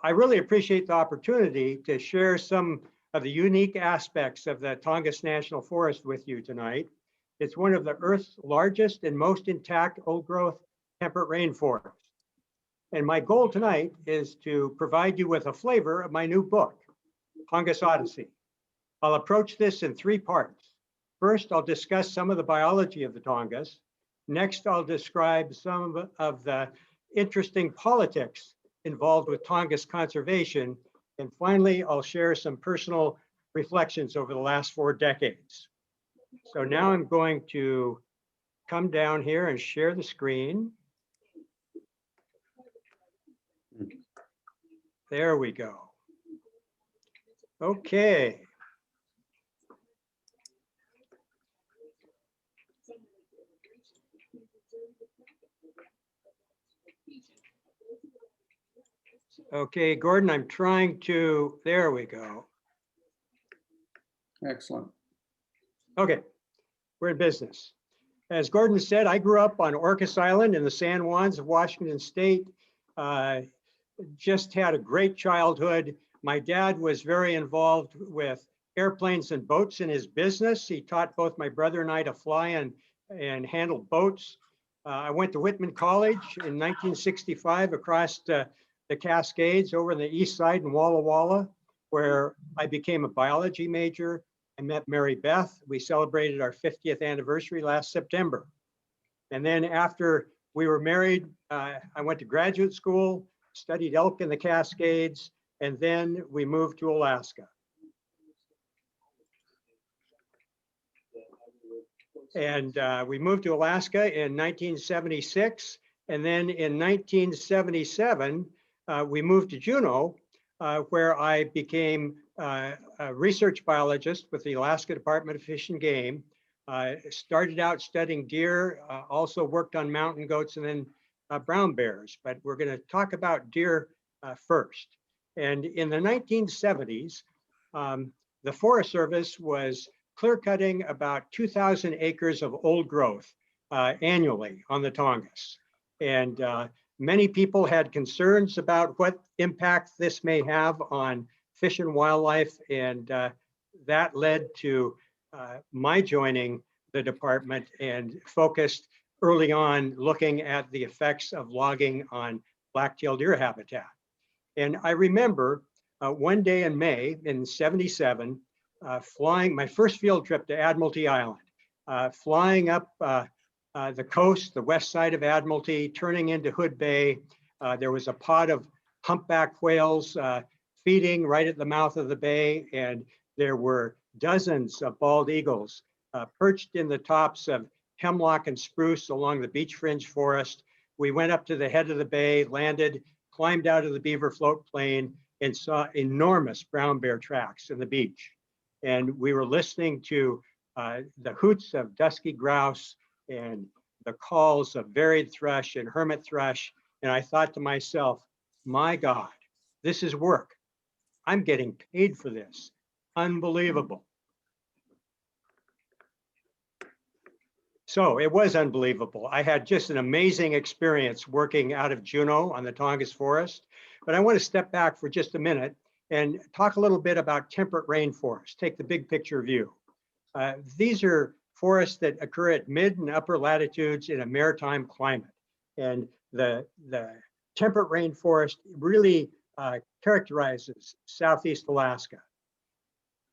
I really appreciate the opportunity to share some of the unique aspects of the Tongass National Forest with you tonight. It's one of the Earth's largest and most intact old growth temperate rainforests. And my goal tonight is to provide you with a flavor of my new book, Tongass Odyssey. I'll approach this in 3 parts. First, I'll discuss some of the biology of the Tongass. Next, I'll describe some of the interesting politics involved with Tongass conservation. And finally, I'll share some personal reflections over the last 4 decades. So now I'm going to come down here and share the screen. There we go. Okay. Okay, Gordon, I'm trying to, there we go. Excellent. Okay, we're in business. As Gordon said, I grew up on Orcas Island in the San Juans of Washington State. Just had a great childhood. My dad was very involved with airplanes and boats in his business. He taught both my brother and I to fly and handle boats. I went to Whitman College in 1965 across the Cascades over on the east side in Walla Walla, where I became a biology major. I met Mary Beth. We celebrated our 50th anniversary last September. And then after we were married, I went to graduate school, studied elk in the Cascades, and then we moved to Alaska. And we moved to Alaska in 1976. And then in 1977, we moved to Juneau, where I became a research biologist with the Alaska Department of Fish and Game. Started out studying deer, also worked on mountain goats and then brown bears, but we're going to talk about deer first. And in the 1970s, the Forest Service was clear cutting about 2,000 acres of old growth annually on the Tongass. And many people had concerns about what impact this may have on fish and wildlife, and that led to my joining the department and focused early on looking at the effects of logging on black-tailed deer habitat. And I remember one day in May in '77, flying my first field trip to Admiralty Island, flying up the coast, the west side of Admiralty, turning into Hood Bay. There was a pod of humpback whales feeding right at the mouth of the bay, and there were dozens of bald eagles perched in the tops of hemlock and spruce along the beach fringe forest. We went up to the head of the bay, landed, climbed out of the beaver float plane, and saw enormous brown bear tracks in the beach. And we were listening to the hoots of dusky grouse and the calls of varied thrush and hermit thrush. And I thought to myself, my God, this is work. I'm getting paid for this. Unbelievable. So it was unbelievable. I had just an amazing experience working out of Juneau on the Tongass Forest. But I want to step back for just a minute and talk a little bit about temperate rainforests. Take the big picture view. These are forests that occur at mid and upper latitudes in a maritime climate. And the temperate rainforest really characterizes Southeast Alaska.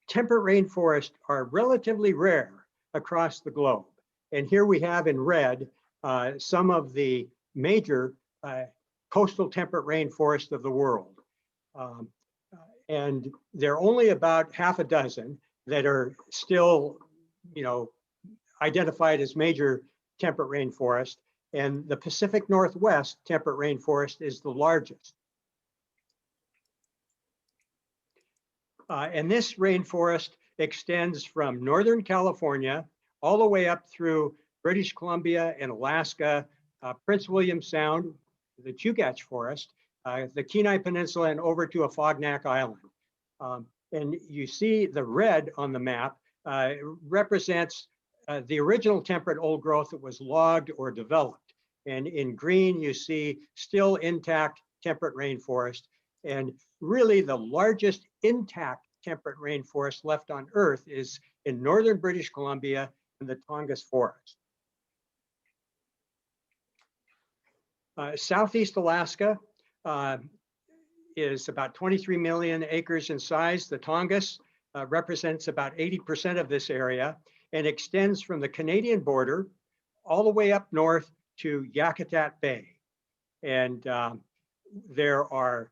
Temperate rainforests are relatively rare across the globe. And here we have in red some of the major coastal temperate rainforests of the world. And there are only about half a dozen that are still, identified as major temperate rainforest. And the Pacific Northwest temperate rainforest is the largest. And this rainforest extends from Northern California all the way up through British Columbia and Alaska, Prince William Sound, the Chugach Forest, the Kenai Peninsula, and over to Afognak Island. And you see the red on the map represents the original temperate old growth that was logged or developed. And in green, you see still intact temperate rainforest. And really the largest intact temperate rainforest left on Earth is in northern British Columbia in the Tongass forest. Southeast Alaska is about 23 million acres in size. The Tongass represents about 80% of this area and extends from the Canadian border all the way up north to Yakutat Bay. And there are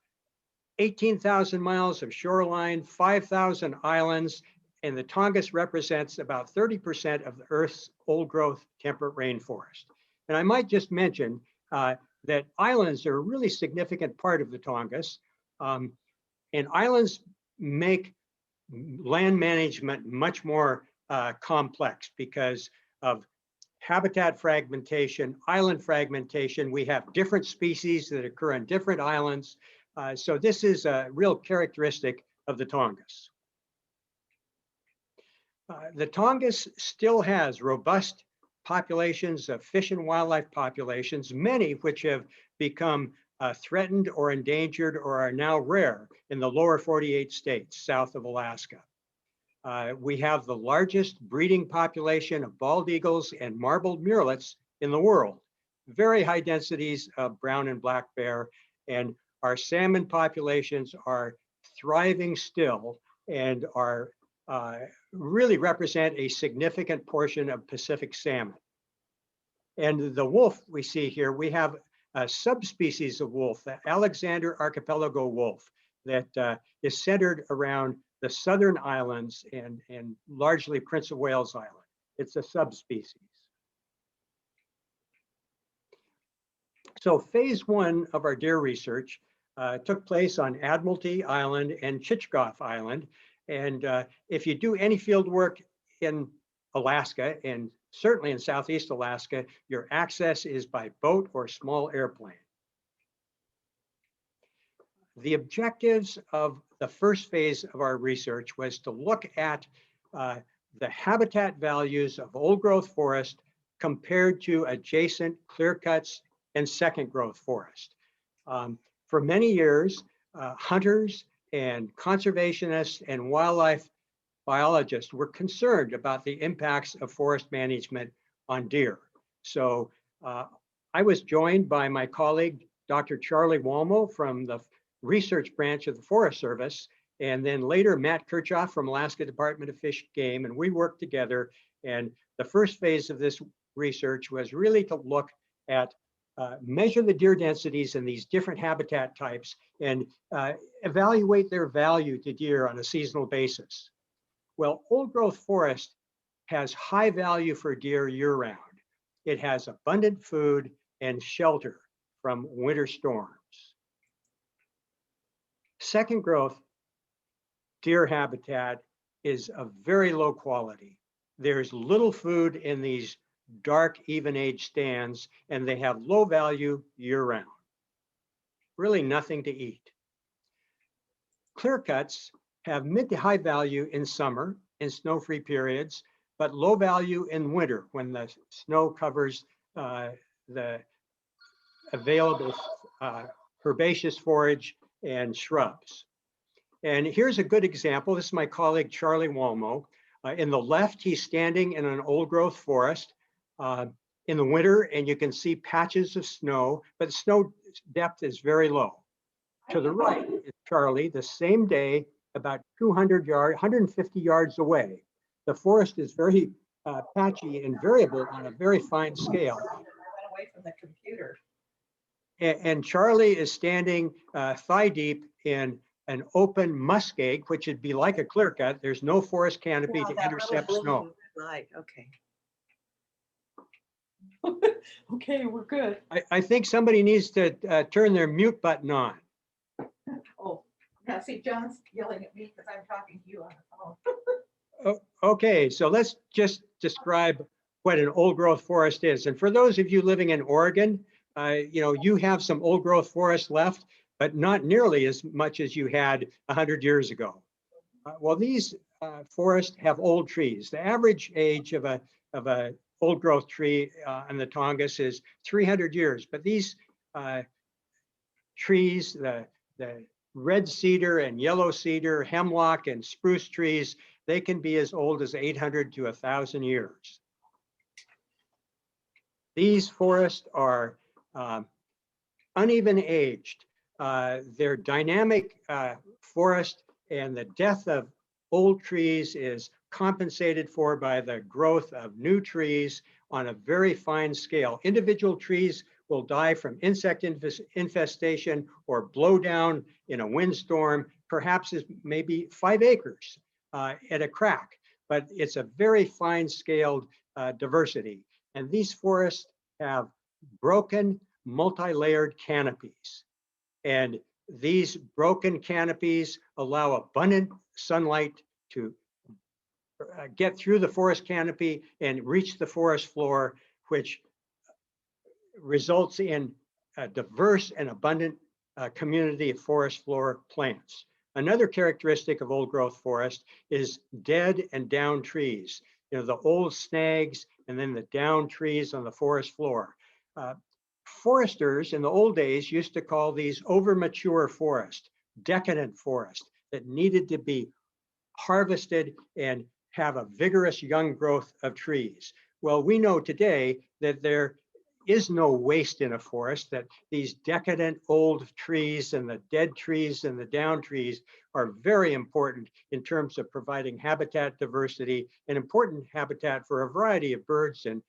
18,000 miles of shoreline, 5,000 islands, and the Tongass represents about 30% of the Earth's old growth temperate rainforest. And I might just mention that islands are a really significant part of the Tongass. And islands make land management much more complex because of habitat fragmentation, island fragmentation. We have different species that occur on different islands. So this is a real characteristic of the Tongass. The Tongass still has robust populations of fish and wildlife populations, many of which have become threatened or endangered or are now rare in the lower 48 states south of Alaska. We have the largest breeding population of bald eagles and marbled murrelets in the world, very high densities of brown and black bear, and our salmon populations are thriving still and are really represent a significant portion of Pacific salmon. And the wolf we see here, we have a subspecies of wolf, the Alexander archipelago wolf, that is centered around the southern islands and largely Prince of Wales Island. It's a subspecies. So phase one of our deer research took place on Admiralty Island and Chichgoff Island. And if you do any field work in Alaska, and certainly in Southeast Alaska, your access is by boat or small airplane. The objectives of the first phase of our research was to look at the habitat values of old growth forest compared to adjacent clear cuts and second growth forest. For many years, hunters and conservationists and wildlife biologists were concerned about the impacts of forest management on deer. So I was joined by my colleague, Dr. Charlie Walmo from the research branch of the Forest Service, and then later Matt Kirchhoff from Alaska Department of Fish and Game, and we worked together. And the first phase of this research was really to look at measure the deer densities in these different habitat types and evaluate their value to deer on a seasonal basis. Well, old growth forest has high value for deer year round. It has abundant food and shelter from winter storms. Second growth deer habitat is of very low quality. There's little food in these dark, even age stands, and they have low value year round. Really nothing to eat. Clear cuts have mid to high value in summer in snow-free periods, but low value in winter when the snow covers the available herbaceous forage and shrubs. And here's a good example. This is my colleague, Charlie Walmo. In the left, he's standing in an old growth forest in the winter, and you can see patches of snow, but the snow depth is very low. To the right is Charlie, the same day, about 200 yards, 150 yards away. The forest is very patchy and variable on a very fine scale. Away from the computer. And Charlie is standing thigh deep in an open muskeg, which would be like a clear cut. There's no forest canopy to intercept snow. Light. Okay. Okay, we're good. I think somebody needs to turn their mute button on. Oh, now see, John's yelling at me because I'm talking to you on the phone. Okay, so let's just describe what an old growth forest is. And for those of you living in Oregon, you have some old growth forest left, but not nearly as much as you had 100 years ago. Well, these forests have old trees. The average age of a old growth tree in the Tongass is 300 years, but these trees, the red cedar and yellow cedar, hemlock and spruce trees, they can be as old as 800 to 1,000 years. These forests are uneven aged. They're dynamic forest, and the death of old trees is compensated for by the growth of new trees on a very fine scale. Individual trees will die from insect infestation or blow down in a windstorm, perhaps is maybe 5 acres at a crack, but it's a very fine scaled diversity. And these forests have broken multi-layered canopies. And these broken canopies allow abundant sunlight to get through the forest canopy and reach the forest floor, which results in a diverse and abundant community of forest floor plants. Another characteristic of old growth forest is dead and down trees. You know, the old snags and then the down trees on the forest floor. Foresters in the old days used to call these overmature forest, decadent forest that needed to be harvested and have a vigorous young growth of trees. Well, we know today that there is no waste in a forest, that these decadent old trees and the dead trees and the down trees are very important in terms of providing habitat diversity and important habitat for a variety of birds and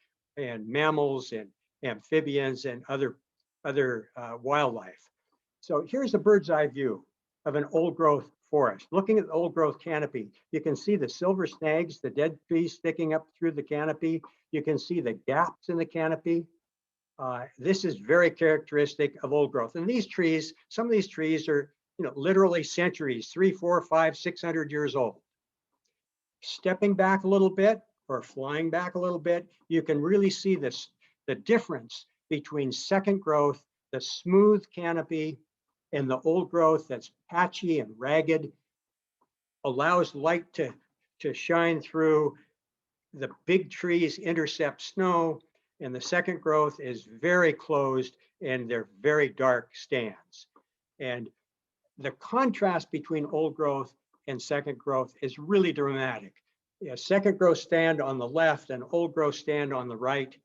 mammals and amphibians and other wildlife. So here's a bird's eye view of an old growth forest. Looking at the old growth canopy, you can see the silver snags, the dead trees sticking up through the canopy. You can see the gaps in the canopy. This is very characteristic of old growth. And these trees, some of these trees are, you know, literally centuries, 300, 400, 500, 600 years old. Stepping back a little bit or flying back a little bit, you can really see this, the difference between second growth, the smooth canopy, and the old growth that's patchy and ragged, allows light to shine through. The big trees intercept snow, and the second growth is very closed and they're very dark stands. And the contrast between old growth and second growth is really dramatic. A second growth stand on the left and old growth stand on the right.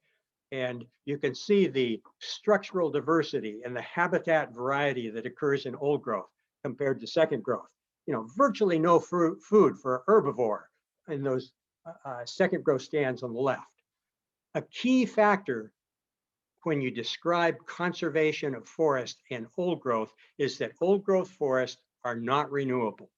And you can see the structural diversity and the habitat variety that occurs in old growth compared to second growth. You know, virtually no food for herbivore in those second growth stands on the left. A key factor when you describe conservation of forest and old growth is that old growth forests are not renewable.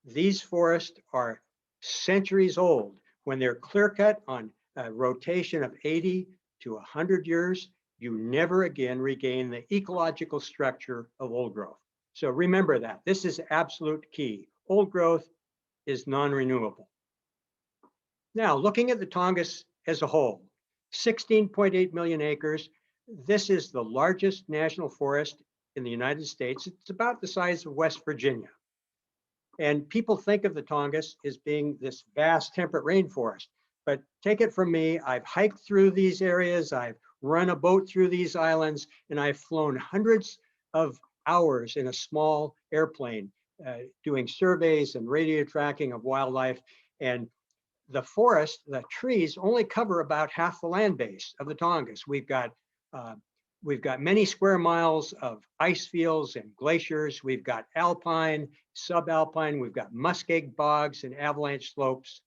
These forests are centuries old. When they're clear cut on a rotation of 80 to 100 years, you never again regain the ecological structure of old growth. So remember that. This is absolute key. Old growth is non-renewable. Now, looking at the Tongass as a whole, 16.8 million acres. This is the largest national forest in the United States. It's about the size of West Virginia. And people think of the Tongass as being this vast temperate rainforest. But take it from me, I've hiked through these areas, I've run a boat through these islands, and I've flown hundreds of hours in a small airplane doing surveys and radio tracking of wildlife. And the forest, the trees only cover about half the land base of the Tongass. We've got many square miles of ice fields and glaciers. We've got alpine, subalpine, we've got muskeg bogs and avalanche slopes.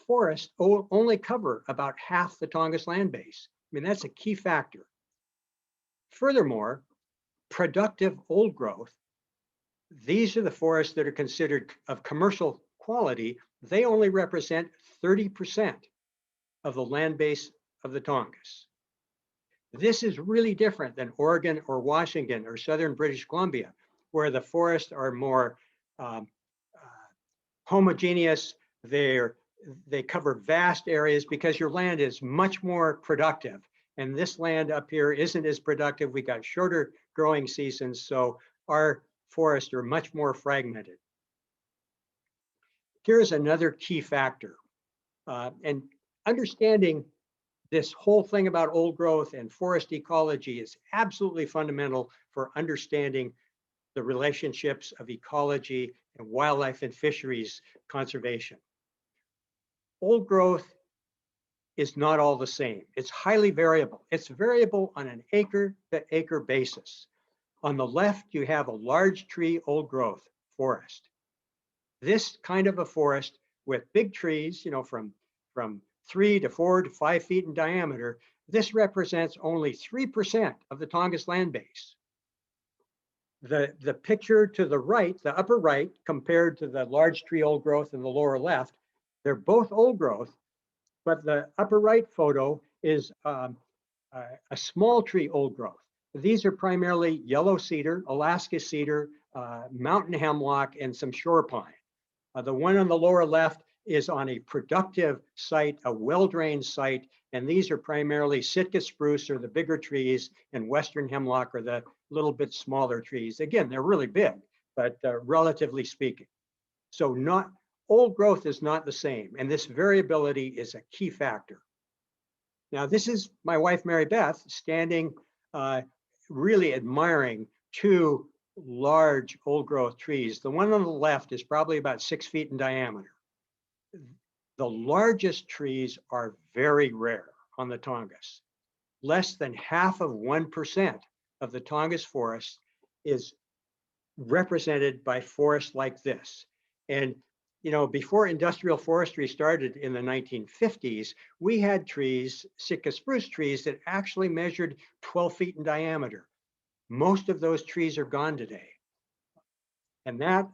Forests only cover about half the Tongass land base. I mean, that's a key factor. Furthermore, productive old growth, these are the forests that are considered of commercial quality. They only represent 30% of the land base of the Tongass. This is really different than Oregon or Washington or southern British Columbia, where the forests are more homogeneous. They cover vast areas because your land is much more productive. And this land up here isn't as productive. We got shorter growing seasons, so our forests are much more fragmented. Here's another key factor. And understanding this whole thing about old growth and forest ecology is absolutely fundamental for understanding the relationships of ecology and wildlife and fisheries conservation. Old growth is not all the same. It's highly variable. It's variable on an acre to acre basis. On the left, you have a large tree old growth forest. This kind of a forest with big trees, from 3 to 4 to 5 feet in diameter, this represents only 3% of the Tongass land base. The picture to the right, the upper right, compared to the large tree old growth in the lower left, they're both old growth, but the upper right photo is a small tree old growth. These are primarily yellow cedar, Alaska cedar, mountain hemlock, and some shore pine. The one on the lower left is on a productive site, a well-drained site, and these are primarily Sitka spruce, or the bigger trees, and western hemlock, or the little bit smaller trees. Again, they're really big, but relatively speaking. So old growth is not the same, and this variability is a key factor. Now, this is my wife, Mary Beth, standing, really admiring two large old growth trees. The one on the left is probably about 6 feet in diameter. The largest trees are very rare on the Tongass. Less than 0.5% of the Tongass forest is represented by forests like this. And before industrial forestry started in the 1950s, we had trees, Sitka spruce trees, that actually measured 12 feet in diameter. Most of those trees are gone today. And that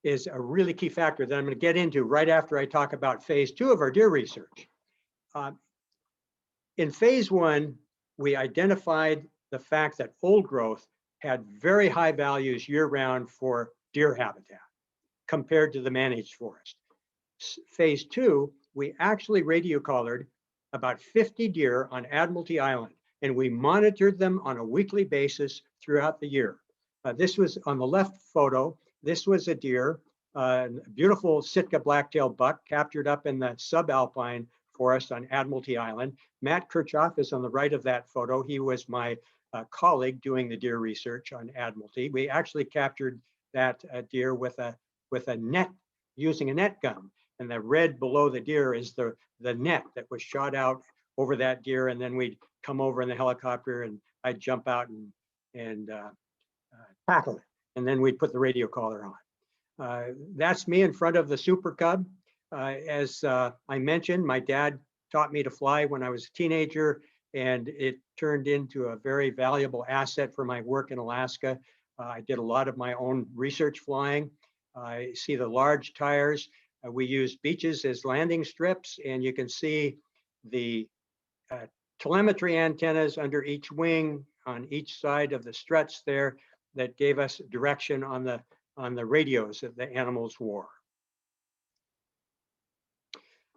is a really key factor that I'm going to get into right after I talk about phase 2 of our deer research. In phase 1, we identified the fact that old growth had very high values year-round for deer habitat compared to the managed forest. Phase 2, we actually radio collared about 50 deer on Admiralty Island, and we monitored them on a weekly basis throughout the year. This was on the left photo. This was a deer, a beautiful Sitka black-tailed buck captured up in the subalpine forest on Admiralty Island. Matt Kirchhoff is on the right of that photo. He was my colleague doing the deer research on Admiralty. We actually captured that deer with a net, using a net gun. And the red below the deer is the net that was shot out over that deer. And then we'd come over in the helicopter, and I'd jump out and tackle it. And then we'd put the radio collar on. That's me in front of the Super Cub. As I mentioned, my dad taught me to fly when I was a teenager, and it turned into a very valuable asset for my work in Alaska. I did a lot of my own research flying. I see the large tires. We used beaches as landing strips, and you can see the telemetry antennas under each wing on each side of the struts there that gave us direction on the radios that the animals wore.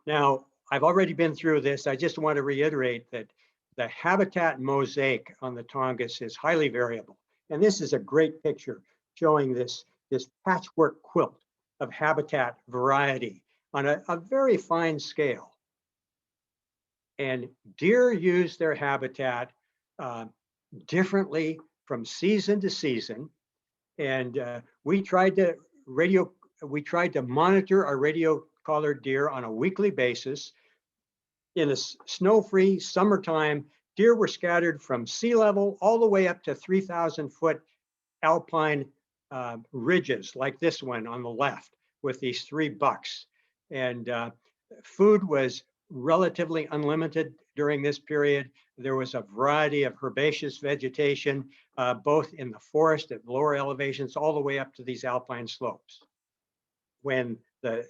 Now, I've already been through this. I just want to reiterate that the habitat mosaic on the Tongass is highly variable. And this is a great picture showing this patchwork quilt of habitat variety on a very fine scale. And deer use their habitat differently from season to season. And we tried to monitor our radio collared deer on a weekly basis. In the snow-free summertime, deer were scattered from sea level all the way up to 3,000-foot alpine ridges like this one on the left with these 3 bucks. And food was relatively unlimited during this period. There was a variety of herbaceous vegetation, both in the forest at lower elevations all the way up to these alpine slopes. When the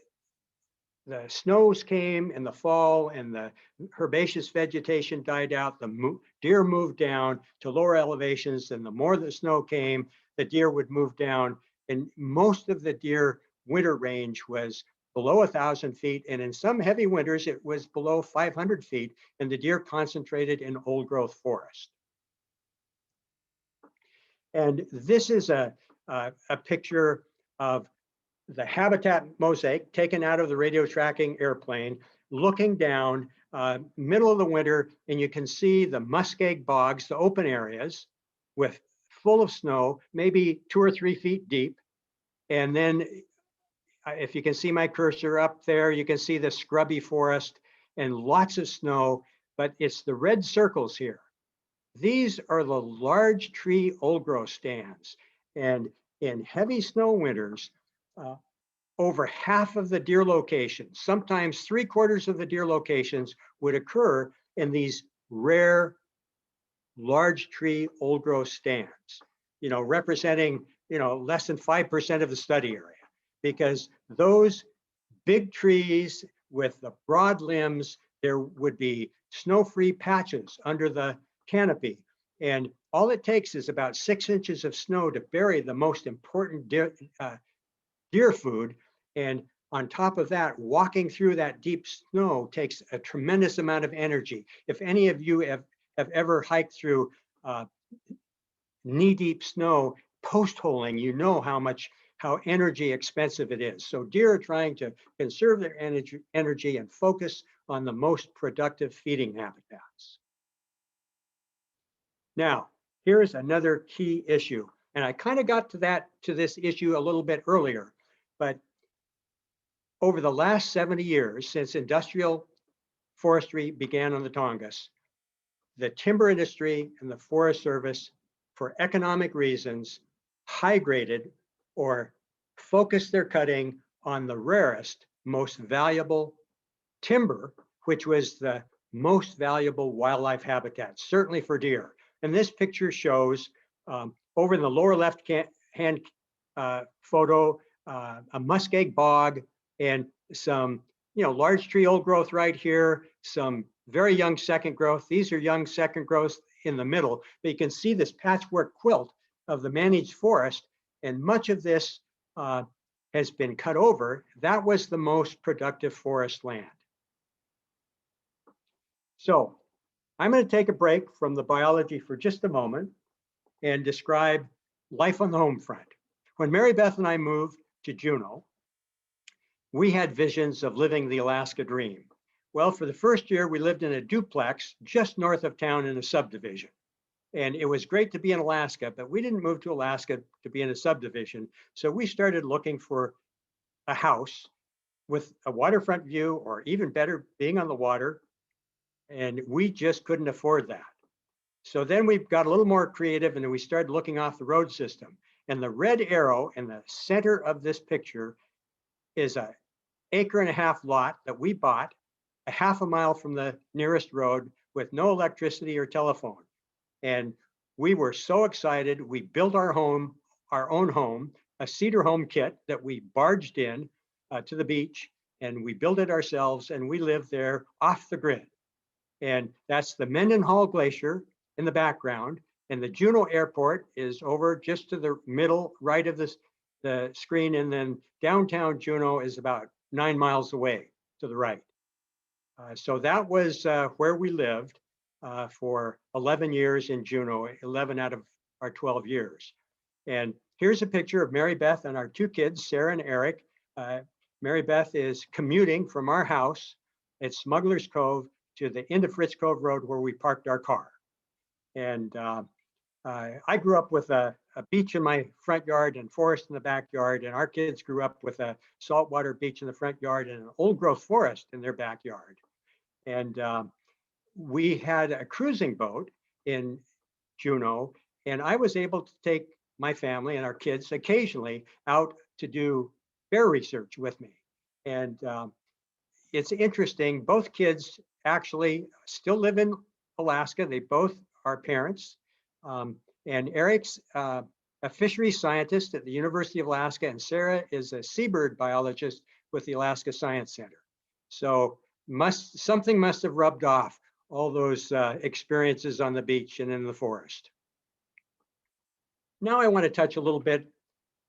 snows came in the fall and the herbaceous vegetation died out, the deer moved down to lower elevations, and the more the snow came, the deer would move down. And most of the deer winter range was below 1,000 feet, and in some heavy winters, it was below 500 feet, and the deer concentrated in old growth forest. And this is a picture of the habitat mosaic taken out of the radio tracking airplane, looking down middle of the winter, and you can see the muskeg bogs, the open areas with full of snow, maybe 2 or 3 feet deep. And then if you can see my cursor up there, you can see the scrubby forest and lots of snow, but it's the red circles here. These are the large tree old growth stands. And in heavy snow winters, over half of the deer locations, sometimes 3/4 of the deer locations would occur in these rare large tree old growth stands, representing, less than 5% of the study area, because those big trees with the broad limbs, there would be snow-free patches under the canopy. And all it takes is about 6 inches of snow to bury the most important deer food. And on top of that, walking through that deep snow takes a tremendous amount of energy. If any of you have ever hiked through knee-deep snow post-holing, you know how energy expensive it is. So deer are trying to conserve their energy and focus on the most productive feeding habitats. Now, here's another key issue. And I kind of got to this issue a little bit earlier, but over the last 70 years, since industrial forestry began on the Tongass, the timber industry and the Forest Service, for economic reasons, high graded or focused their cutting on the rarest, most valuable timber, which was the most valuable wildlife habitat, certainly for deer. And this picture shows over in the lower left hand photo, a muskeg bog and some large tree old growth right here, some very young second growth. These are young second growth in the middle, but you can see this patchwork quilt of the managed forest, and much of this has been cut over. That was the most productive forest land. So I'm going to take a break from the biology for just a moment and describe life on the home front. When Mary Beth and I moved to Juneau, we had visions of living the Alaska dream. Well, for the first year, we lived in a duplex just north of town in a subdivision. And it was great to be in Alaska, but we didn't move to Alaska to be in a subdivision. So we started looking for a house with a waterfront view, or even better, being on the water. And we just couldn't afford that. So then we got a little more creative and we started looking off the road system. And the red arrow in the center of this picture is an 1.5 acre lot that we bought a 1/2 mile from the nearest road with no electricity or telephone. And we were so excited. We built our own home, a cedar home kit that we barged in to the beach, and we built it ourselves, and we lived there off the grid. And that's the Mendenhall Glacier in the background, and the Juneau Airport is over just to the middle right of the screen, and then downtown Juneau is about 9 miles away to the right. So that was where we lived for 11 years in Juneau, 11 out of our 12 years. And here's a picture of Mary Beth and our 2 kids, Sarah and Eric. Mary Beth is commuting from our house at Smuggler's Cove to the end of Fritz Cove Road where we parked our car. And I grew up with a beach in my front yard and forest in the backyard, and our kids grew up with a saltwater beach in the front yard and an old growth forest in their backyard. And we had a cruising boat in Juneau, and I was able to take my family and our kids occasionally out to do bear research with me. And it's interesting, both kids actually still live in Alaska. They both are parents. And Eric's a fisheries scientist at the University of Alaska, and Sarah is a seabird biologist with the Alaska Science Center. So something must have rubbed off all those experiences on the beach and in the forest. Now I want to touch a little bit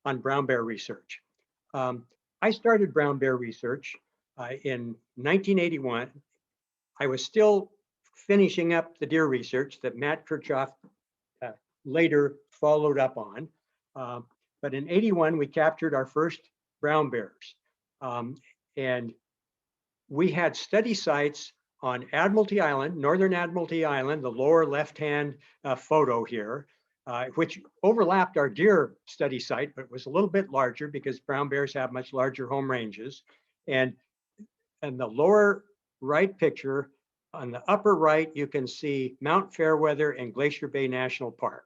on brown bear research. I started brown bear research in 1981. I was still finishing up the deer research that Matt Kirchhoff later followed up on. But in 81, we captured our first brown bears. And we had study sites on Admiralty Island, Northern Admiralty Island, the lower left-hand photo here. which overlapped our deer study site, but was a little bit larger because brown bears have much larger home ranges. And in the lower right picture, on the upper right, you can see Mount Fairweather and Glacier Bay National Park.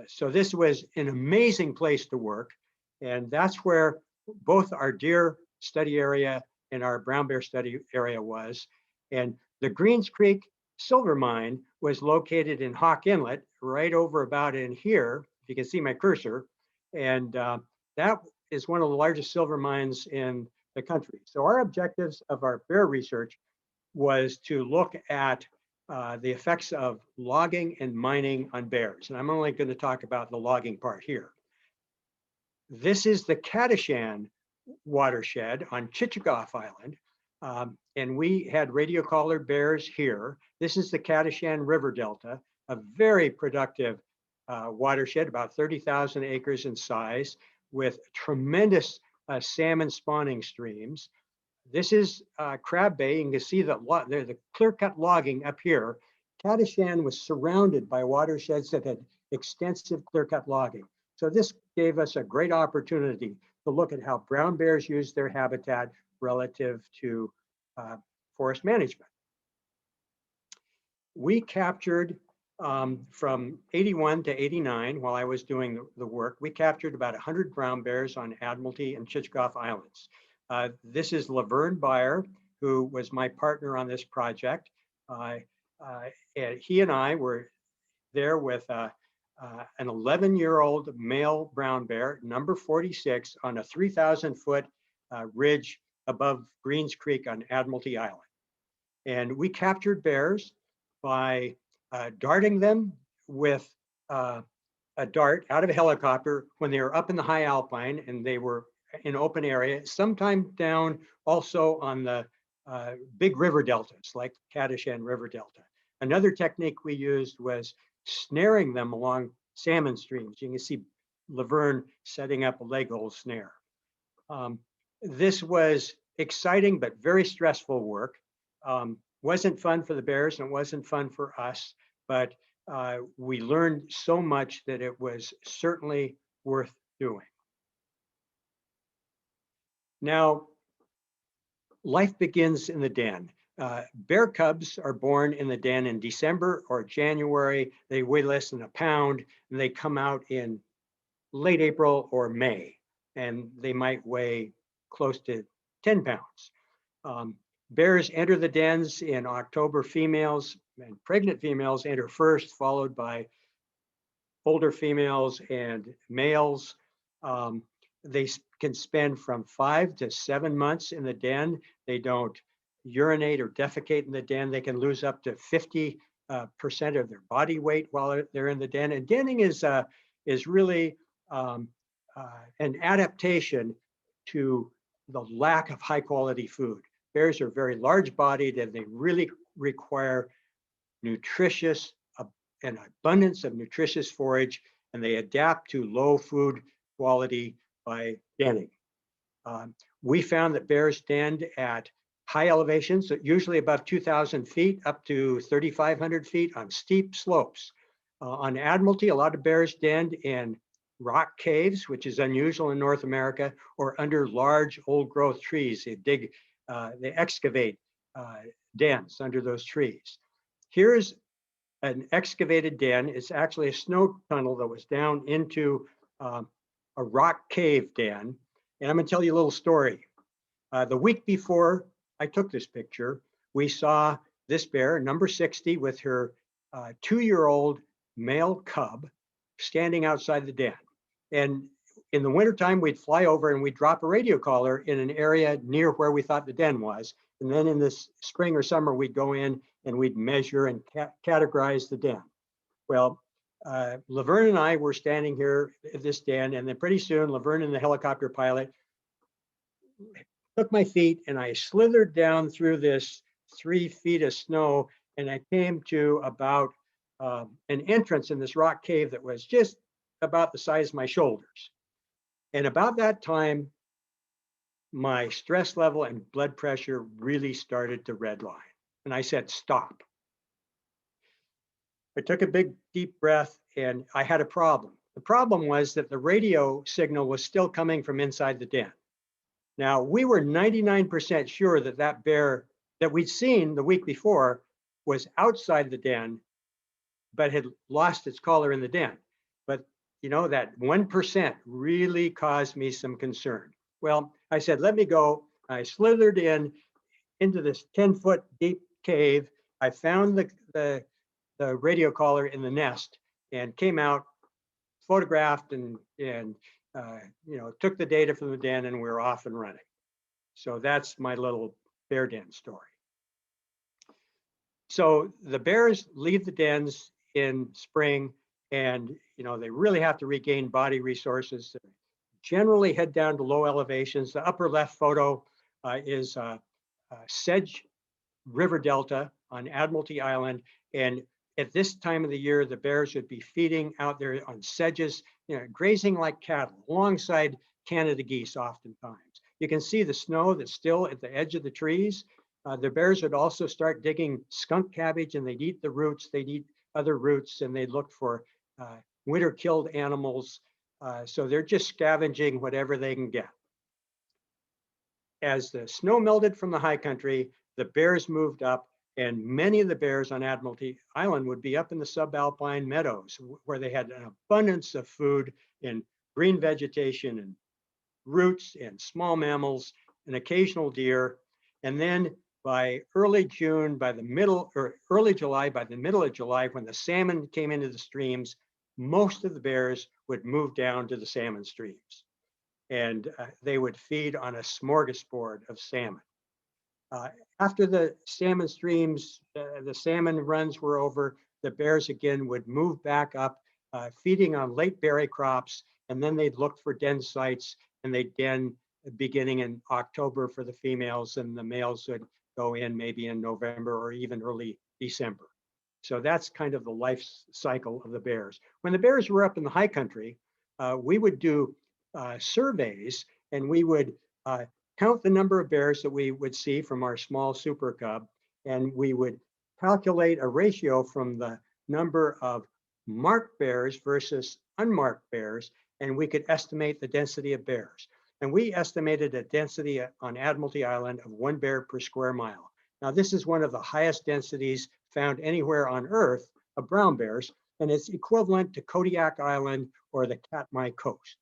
So this was an amazing place to work. And that's where both our deer study area and our brown bear study area was. And the Greens Creek silver mine was located in Hawk Inlet, right over about in here. If you can see my cursor. And that is one of the largest silver mines in the country. So our objectives of our bear research was to look at the effects of logging and mining on bears. And I'm only going to talk about the logging part here. This is the Kadashan watershed on Chichagof Island. And we had radio collared bears here. This is the Kadashan River Delta, a very productive watershed, about 30,000 acres in size, with tremendous salmon spawning streams. This is Crab Bay. You can see that there's the clear-cut logging up here. Kadashan was surrounded by watersheds that had extensive clear-cut logging. So this gave us a great opportunity to look at how brown bears use their habitat relative to forest management. We captured from 81 to 89, while I was doing the work, we captured about 100 brown bears on Admiralty and Chichagof Islands. This is Laverne Beyer, who was my partner on this project. And he and I were there with an 11-year-old male brown bear, number 46, on a 3,000-foot ridge above Greens Creek on Admiralty Island. And we captured bears by darting them with a dart out of a helicopter when they were up in the high alpine and they were in open area, sometime down also on the big river deltas like Kadashan River Delta. Another technique we used was snaring them along salmon streams. You can see Laverne setting up a leg hole snare. This was exciting but very stressful work. Wasn't fun for the bears and it wasn't fun for us, but we learned so much that it was certainly worth doing. Now, life begins in the den. Bear cubs are born in the den in December or January. They weigh less than a pound, and they come out in late April or May, and they might weigh close to 10 pounds. Bears enter the dens in October. Females and pregnant females enter first, followed by older females and males. They can spend from 5 to 7 months in the den. They don't urinate or defecate in the den. They can lose up to 50% of their body weight while they're in the den. And denning is really an adaptation to the lack of high quality food. Bears are very large bodied and they really require nutritious, an abundance of nutritious forage, and they adapt to low food quality by denning. We found that bears denned at high elevations, usually above 2,000 feet up to 3,500 feet on steep slopes. On Admiralty, a lot of bears denned in rock caves, which is unusual in North America, or under large old growth trees. They excavate dens under those trees. Here's an excavated den. It's actually a snow tunnel that was down into a rock cave den. And I'm going to tell you a little story. The week before I took this picture, we saw this bear, number 60, with her 2-year-old male cub standing outside the den. And in the wintertime, we'd fly over and we'd drop a radio collar in an area near where we thought the den was. And then in this spring or summer, we'd go in and we'd measure and categorize the den. Well, Laverne and I were standing here at this den, and then pretty soon Laverne and the helicopter pilot took my feet and I slithered down through this 3 feet of snow, and I came to about an entrance in this rock cave that was just about the size of my shoulders. And about that time, my stress level and blood pressure really started to redline. And I said, stop. I took a big, deep breath and I had a problem. The problem was that the radio signal was still coming from inside the den. Now, we were 99% sure that that bear that we'd seen the week before was outside the den, but had lost its collar in the den. But you know, that 1% really caused me some concern. Well, I said, let me go. I slithered into this 10-foot deep cave. I found the radio collar in the nest and came out, photographed and you know, took the data from the den, and we were off and running. So that's my little bear den story. So the bears leave the dens in spring, and you know, they really have to regain body resources. Generally head down to low elevations. The upper left photo is Sedge River Delta on Admiralty Island, and at this time of the year, the bears would be feeding out there on sedges, you know, grazing like cattle alongside Canada geese oftentimes. You can see the snow that's still at the edge of the trees. The bears would also start digging skunk cabbage, and they'd eat the roots, they'd eat other roots, and they'd look for winter killed animals. So they're just scavenging whatever they can get. As the snow melted from the high country, the bears moved up, and many of the bears on Admiralty Island would be up in the subalpine meadows where they had an abundance of food in green vegetation and roots and small mammals and occasional deer. And then by early June, by the middle or early July, by the middle of July, when the salmon came into the streams, most of the bears would move down to the salmon streams, and they would feed on a smorgasbord of salmon. After the salmon streams, the salmon runs were over, the bears again would move back up, feeding on late berry crops, and then they'd look for den sites, and they'd den beginning in October for the females, and the males would go in maybe in November or even early December. So that's kind of the life cycle of the bears. When the bears were up in the high country, we would do surveys, and we would count the number of bears that we would see from our small super cub, and we would calculate a ratio from the number of marked bears versus unmarked bears, and we could estimate the density of bears. And we estimated a density on Admiralty Island of 1 bear per square mile. Now, this is one of the highest densities found anywhere on Earth of brown bears, and it's equivalent to Kodiak Island or the Katmai Coast.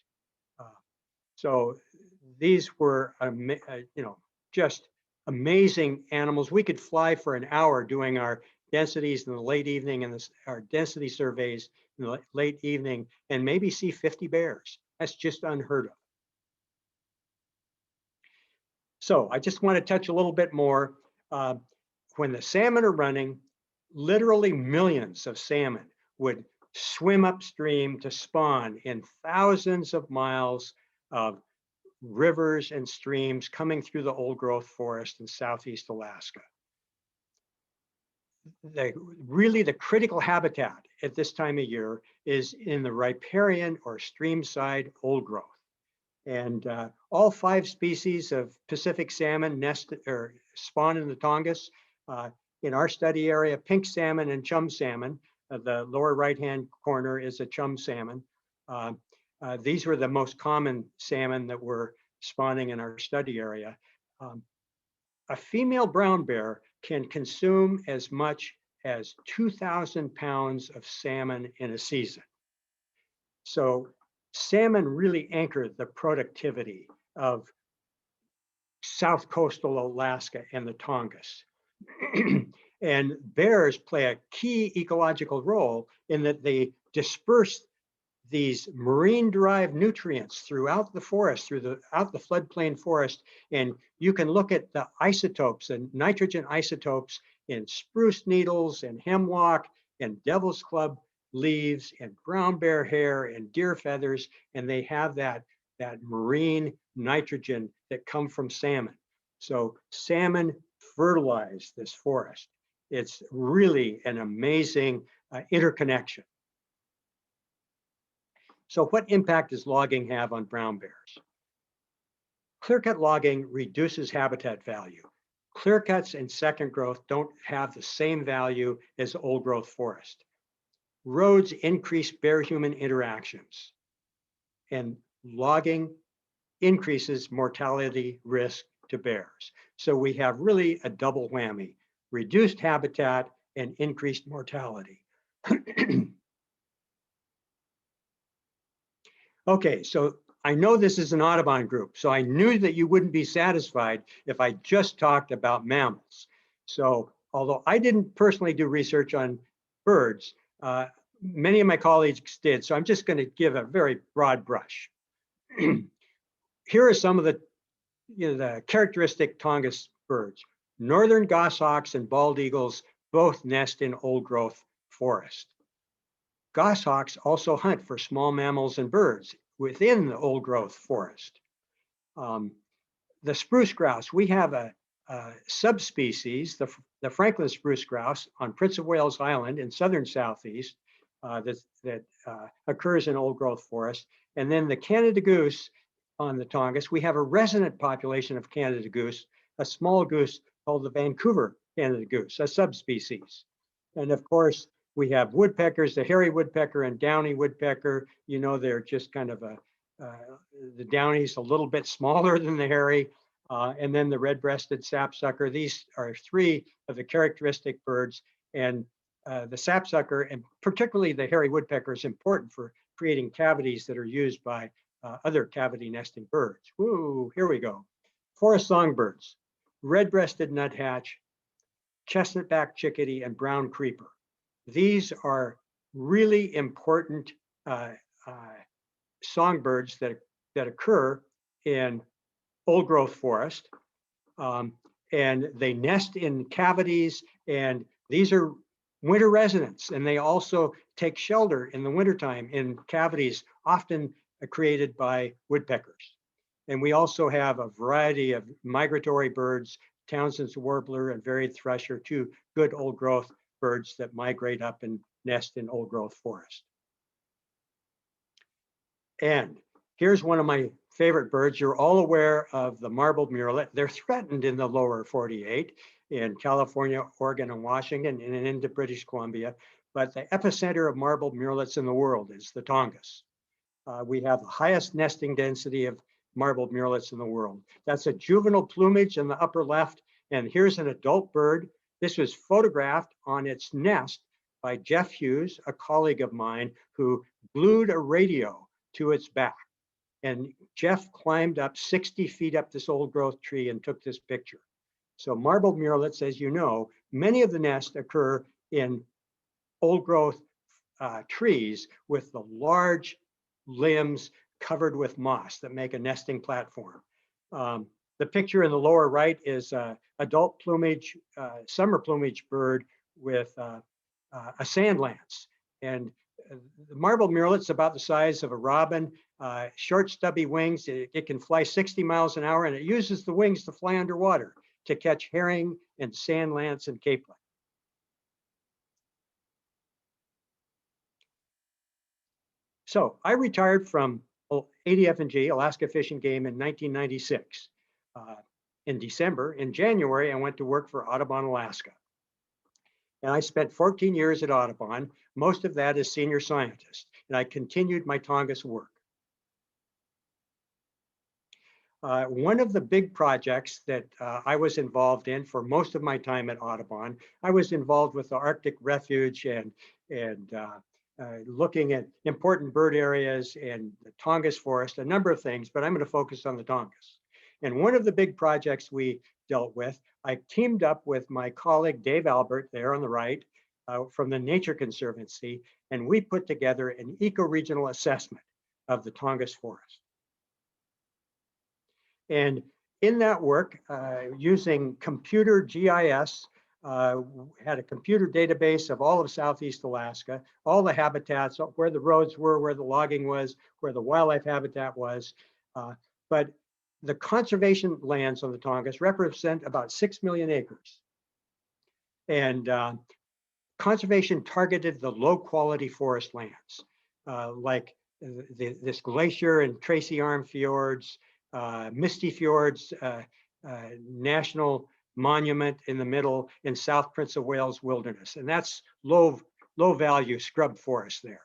So these were, you know, just amazing animals. We could fly for an hour doing our densities in the late evening and our density surveys in the late evening, and maybe see 50 bears. That's just unheard of. So I just want to touch a little bit more. When the salmon are running, literally millions of salmon would swim upstream to spawn in thousands of miles of rivers and streams coming through the old growth forest in Southeast Alaska. Really the critical habitat at this time of year is in the riparian or streamside old growth. And all 5 species of Pacific salmon nest or spawn in the Tongass. In our study area, pink salmon and chum salmon. The lower right-hand corner is a chum salmon. These were the most common salmon that were spawning in our study area. A female brown bear can consume as much as 2,000 pounds of salmon in a season. So salmon really anchored the productivity of South coastal Alaska and the Tongass. And bears play a key ecological role in that they disperse these marine-derived nutrients throughout the forest, throughout the floodplain forest. And you can look at the isotopes and nitrogen isotopes in spruce needles and hemlock and devil's club leaves and brown bear hair and deer feathers, and they have that marine nitrogen that come from salmon. So salmon fertilize this forest. It's really an amazing interconnection. So what impact does logging have on brown bears? Clear-cut logging reduces habitat value. Clear cuts and second growth don't have the same value as old growth forest. roads increase bear-human interactions, and logging increases mortality risk to bears. So we have really a double whammy: reduced habitat and increased mortality. Okay, so I know this is an Audubon group, so I knew that you wouldn't be satisfied if I just talked about mammals. So although I didn't personally do research on birds, many of my colleagues did. So I'm just going to give a very broad brush. Here are some of the characteristic Tongass birds. Northern goshawks and bald eagles both nest in old growth forest. Goshawks also hunt for small mammals and birds within the old growth forest. The spruce grouse, we have a subspecies, the Franklin spruce grouse on Prince of Wales Island in southern southeast that occurs in old growth forest. And then the Canada goose on the Tongass, we have a resident population of Canada goose, a small goose called the Vancouver Canada goose, a subspecies. And of course, we have woodpeckers, the hairy woodpecker and downy woodpecker. You know, they're just kind of the downy's a little bit smaller than the hairy. And then the red-breasted sapsucker. These are three of the characteristic birds. And the sapsucker, and particularly the hairy woodpecker, is important for creating cavities that are used by other cavity nesting birds. Woo, here we go. Forest songbirds, red-breasted nuthatch, chestnut-backed chickadee, and brown creeper. These are really important songbirds that occur in old growth forest. And they nest in cavities, and these are winter residents, and they also take shelter in the wintertime in cavities, often created by woodpeckers. And we also have a variety of migratory birds, Townsend's warbler and varied thresher, two good old growth birds that migrate up and nest in old growth forest. And here's one of my favorite birds. You're all aware of the marbled murrelet. They're threatened in the lower 48 in California, Oregon, and Washington, and into British Columbia. But the epicenter of marbled murrelets in the world is the Tongass. We have the highest nesting density of marbled murrelets in the world. That's a juvenile plumage in the upper left. And here's an adult bird. This was photographed on its nest by Jeff Hughes, a colleague of mine, who glued a radio to its back. And Jeff climbed up 60 feet up this old growth tree and took this picture. So marbled murrelets, as you know, many of the nests occur in old growth trees with the large limbs covered with moss that make a nesting platform. The picture in the lower right is adult plumage, summer plumage bird with a sand lance. And the marbled murrelet's about the size of a robin, short stubby wings. It can fly 60 miles an hour, and it uses the wings to fly underwater to catch herring and sand lance and capelet. So I retired from ADF&G, Alaska Fish and Game, in 1996. In December, in January, I went to work for Audubon, Alaska. And I spent 14 years at Audubon, most of that as senior scientist. And I continued my Tongass work. One of the big projects that I was involved in for most of my time at Audubon, I was involved with the Arctic Refuge and looking at important bird areas and the Tongass forest, a number of things, but I'm going to focus on the Tongass. And one of the big projects we dealt with, I teamed up with my colleague Dave Albert there on the right from the Nature Conservancy, and we put together an eco-regional assessment of the Tongass forest. And in that work, using computer GIS, had a computer database of all of Southeast Alaska, all the habitats, where the roads were, where the logging was, where the wildlife habitat was. But the conservation lands on the Tongass represent about 6 million acres. And conservation targeted the low quality forest lands, like this glacier and Tracy Arm fjords, Misty Fjords National Monument in the middle, in South Prince of Wales Wilderness. And that's low low value scrub forest there.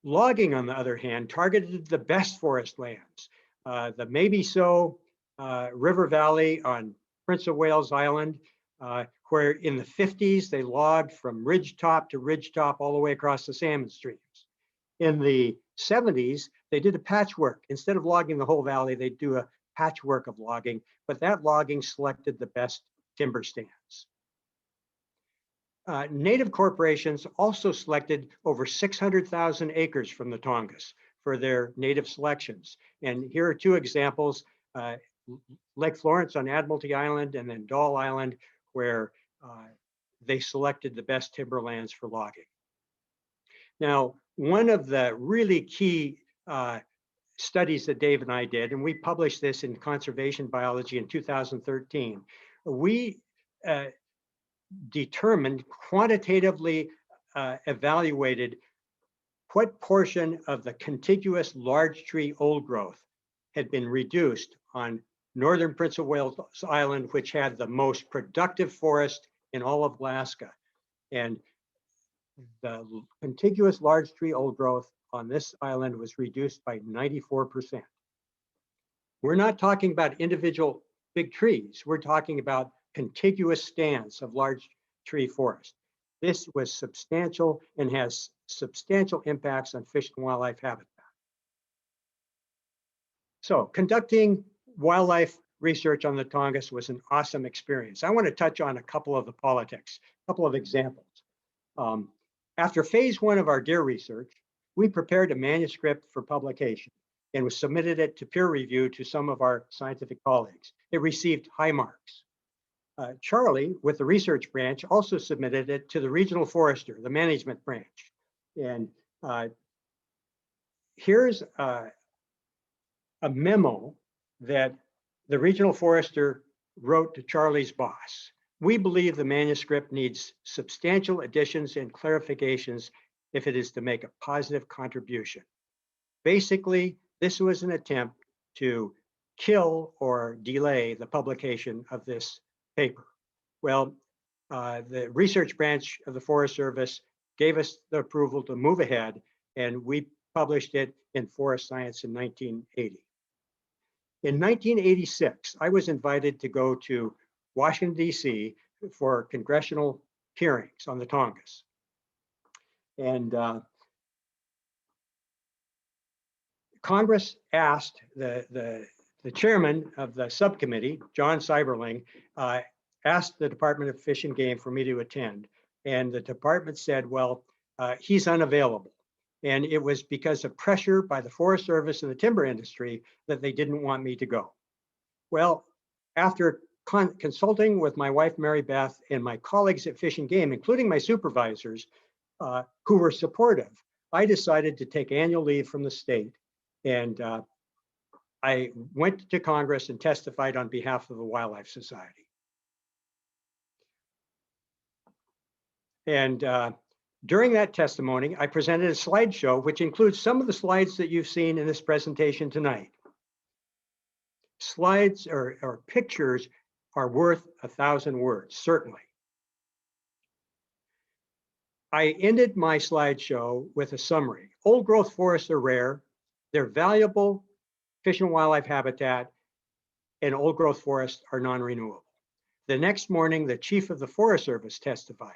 Logging, on the other hand, targeted the best forest lands. The Maybe So River Valley on Prince of Wales Island, where in the 50s they logged from ridge top to ridge top all the way across the salmon streams. In the 70s, they did a patchwork. Instead of logging the whole valley, they do a patchwork of logging, but that logging selected the best timber stands. Native corporations also selected over 600,000 acres from the Tongass for their native selections. And here are two examples, Lake Florence on Admiralty Island and then Doll Island, where they selected the best timberlands for logging. Now, one of the really key studies that Dave and I did, and we published this in Conservation Biology in 2013, we determined, quantitatively evaluated what portion of the contiguous large tree old growth had been reduced on northern Prince of Wales Island, which had the most productive forest in all of Alaska. And the contiguous large tree old growth on this island was reduced by 94%. We're not talking about individual big trees. We're talking about contiguous stands of large tree forest. This was substantial and has substantial impacts on fish and wildlife habitat. So conducting wildlife research on the Tongass was an awesome experience. I want to touch on a couple of the politics, a couple of examples. After phase one of our deer research, we prepared a manuscript for publication and we submitted it to peer review to some of our scientific colleagues. It received high marks. Charlie, with the research branch, also submitted it to the regional forester, the management branch. And here's a memo that the regional forester wrote to Charlie's boss. We believe the manuscript needs substantial additions and clarifications if it is to make a positive contribution. Basically, this was an attempt to kill or delay the publication of this paper. Well, the research branch of the Forest Service gave us the approval to move ahead, and we published it in Forest Science in 1980. In 1986, I was invited to go to Washington, D.C. for congressional hearings on the Tongass. And Congress asked the chairman of the subcommittee, John Seiberling, asked the Department of Fish and Game for me to attend. And the department said, well, he's unavailable. And it was because of pressure by the Forest Service and the timber industry that they didn't want me to go. Well, after consulting with my wife, Mary Beth, and my colleagues at Fish and Game, including my supervisors, who were supportive, I decided to take annual leave from the state. And I went to Congress and testified on behalf of the Wildlife Society. And during that testimony, I presented a slideshow, which includes some of the slides that you've seen in this presentation tonight. Slides or pictures are worth 1,000 words, certainly. I ended my slideshow with a summary. Old growth forests are rare. They're valuable fish and wildlife habitat, and old growth forests are non-renewable. The next morning, the chief of the Forest Service testified.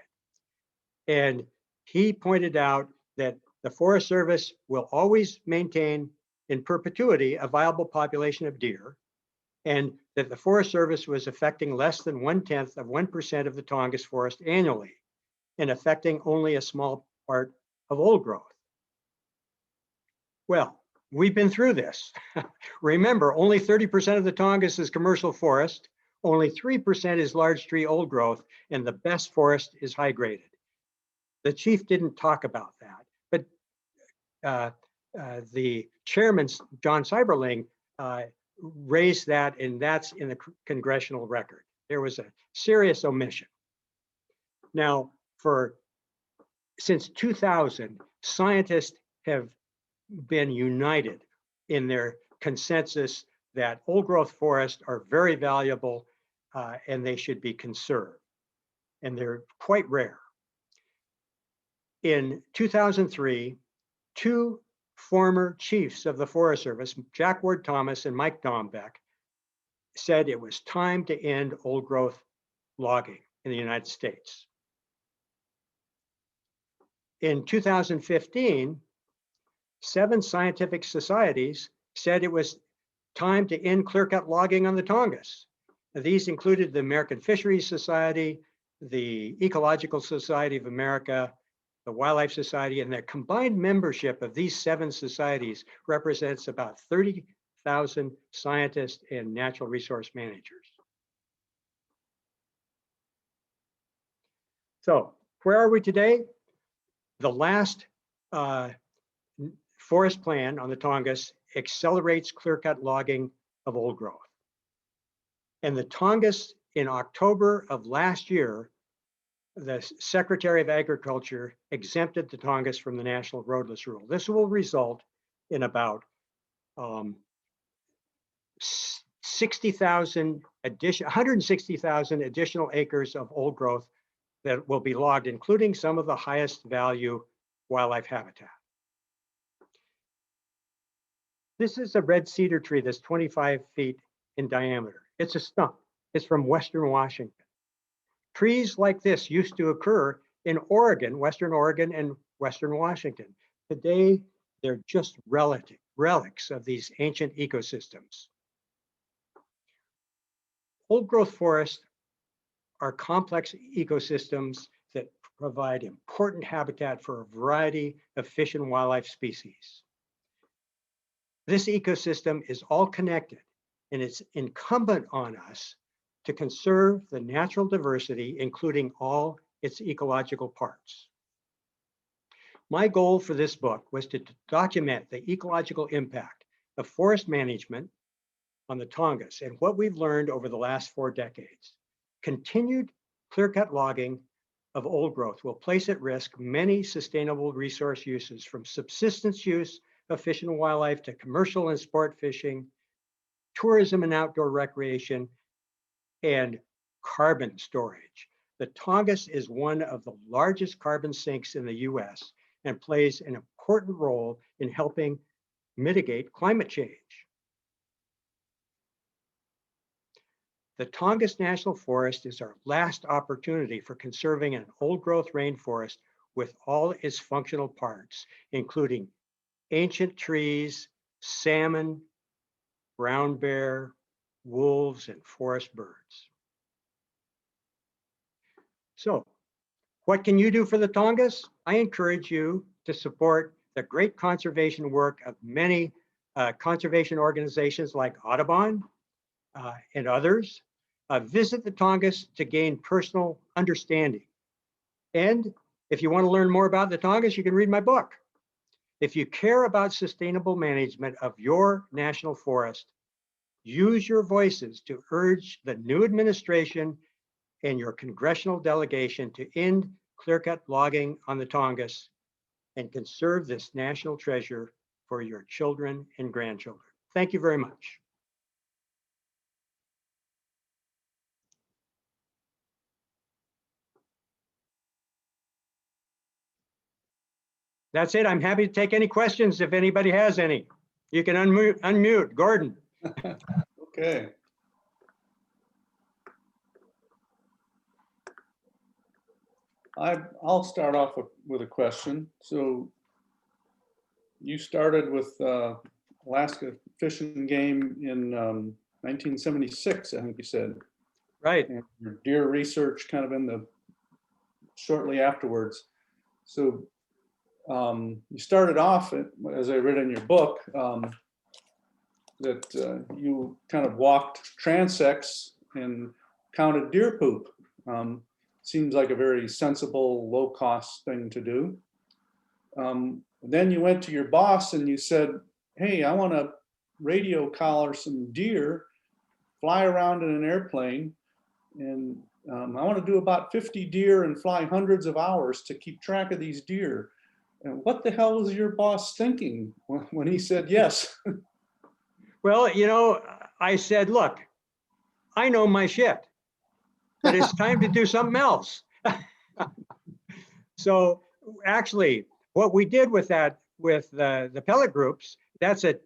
And he pointed out that the Forest Service will always maintain in perpetuity a viable population of deer, and that the Forest Service was affecting less than 1/10 of 1% of the Tongass forest annually, and affecting only a small part of old growth. Well, we've been through this. Remember, only 30% of the Tongass is commercial forest, only 3% is large tree old growth, and the best forest is high graded. The chief didn't talk about that, but the chairman, John Seiberling, raised that, and that's in the congressional record. There was a serious omission. Now, since 2000, scientists have been united in their consensus that old growth forests are very valuable and they should be conserved. And they're quite rare. In 2003, two former chiefs of the Forest Service, Jack Ward Thomas and Mike Dombeck, said it was time to end old growth logging in the United States. In 2015, 7 scientific societies said it was time to end clear-cut logging on the Tongass. These included the American Fisheries Society, the Ecological Society of America, the Wildlife Society, and the combined membership of these 7 societies represents about 30,000 scientists and natural resource managers. So where are we today? The last forest plan on the Tongass accelerates clear-cut logging of old growth. And the Tongass, in October of last year, the Secretary of Agriculture exempted the Tongass from the National Roadless Rule. This will result in about 160,000 additional acres of old growth that will be logged, including some of the highest value wildlife habitat. This is a red cedar tree that's 25 feet in diameter. It's a stump. It's from Western Washington. Trees like this used to occur in Oregon, Western Oregon, and Western Washington. Today, they're just relics of these ancient ecosystems. Old growth forests are complex ecosystems that provide important habitat for a variety of fish and wildlife species. This ecosystem is all connected, and it's incumbent on us to conserve the natural diversity, including all its ecological parts. My goal for this book was to document the ecological impact of forest management on the Tongass and what we've learned over the last 4 decades. Continued clear-cut logging of old growth will place at risk many sustainable resource uses, from subsistence use of fish and wildlife to commercial and sport fishing, tourism and outdoor recreation, and carbon storage. The Tongass is one of the largest carbon sinks in the US and plays an important role in helping mitigate climate change. The Tongass National Forest is our last opportunity for conserving an old growth rainforest with all its functional parts, including ancient trees, salmon, brown bear, wolves, and forest birds. So, what can you do for the Tongass? I encourage you to support the great conservation work of many conservation organizations like Audubon and others. Visit the Tongass to gain personal understanding. And if you want to learn more about the Tongass, you can read my book. If you care about sustainable management of your national forest, use your voices to urge the new administration and your congressional delegation to end clear-cut logging on the Tongass and conserve this national treasure for your children and grandchildren. Thank you very much. That's it. I'm happy to take any questions if anybody has any. You can unmute. Gordon. Okay. I'll start off with a question. So you started with Alaska Fish and Game in 1976, I think you said. Right. And your deer research kind of in the shortly afterwards. So you started off, as I read in your book, that you kind of walked transects and counted deer poop. Seems like a very sensible, low-cost thing to do. Then you went to your boss and you said, hey, I want to radio collar some deer, fly around in an airplane, and I want to do about 50 deer and fly hundreds of hours to keep track of these deer. And what the hell was your boss thinking when he said yes? Well, you know, I said, look, I know my shit, but it's time to do something else. So Actually, what we did with that, with the pellet groups, that's a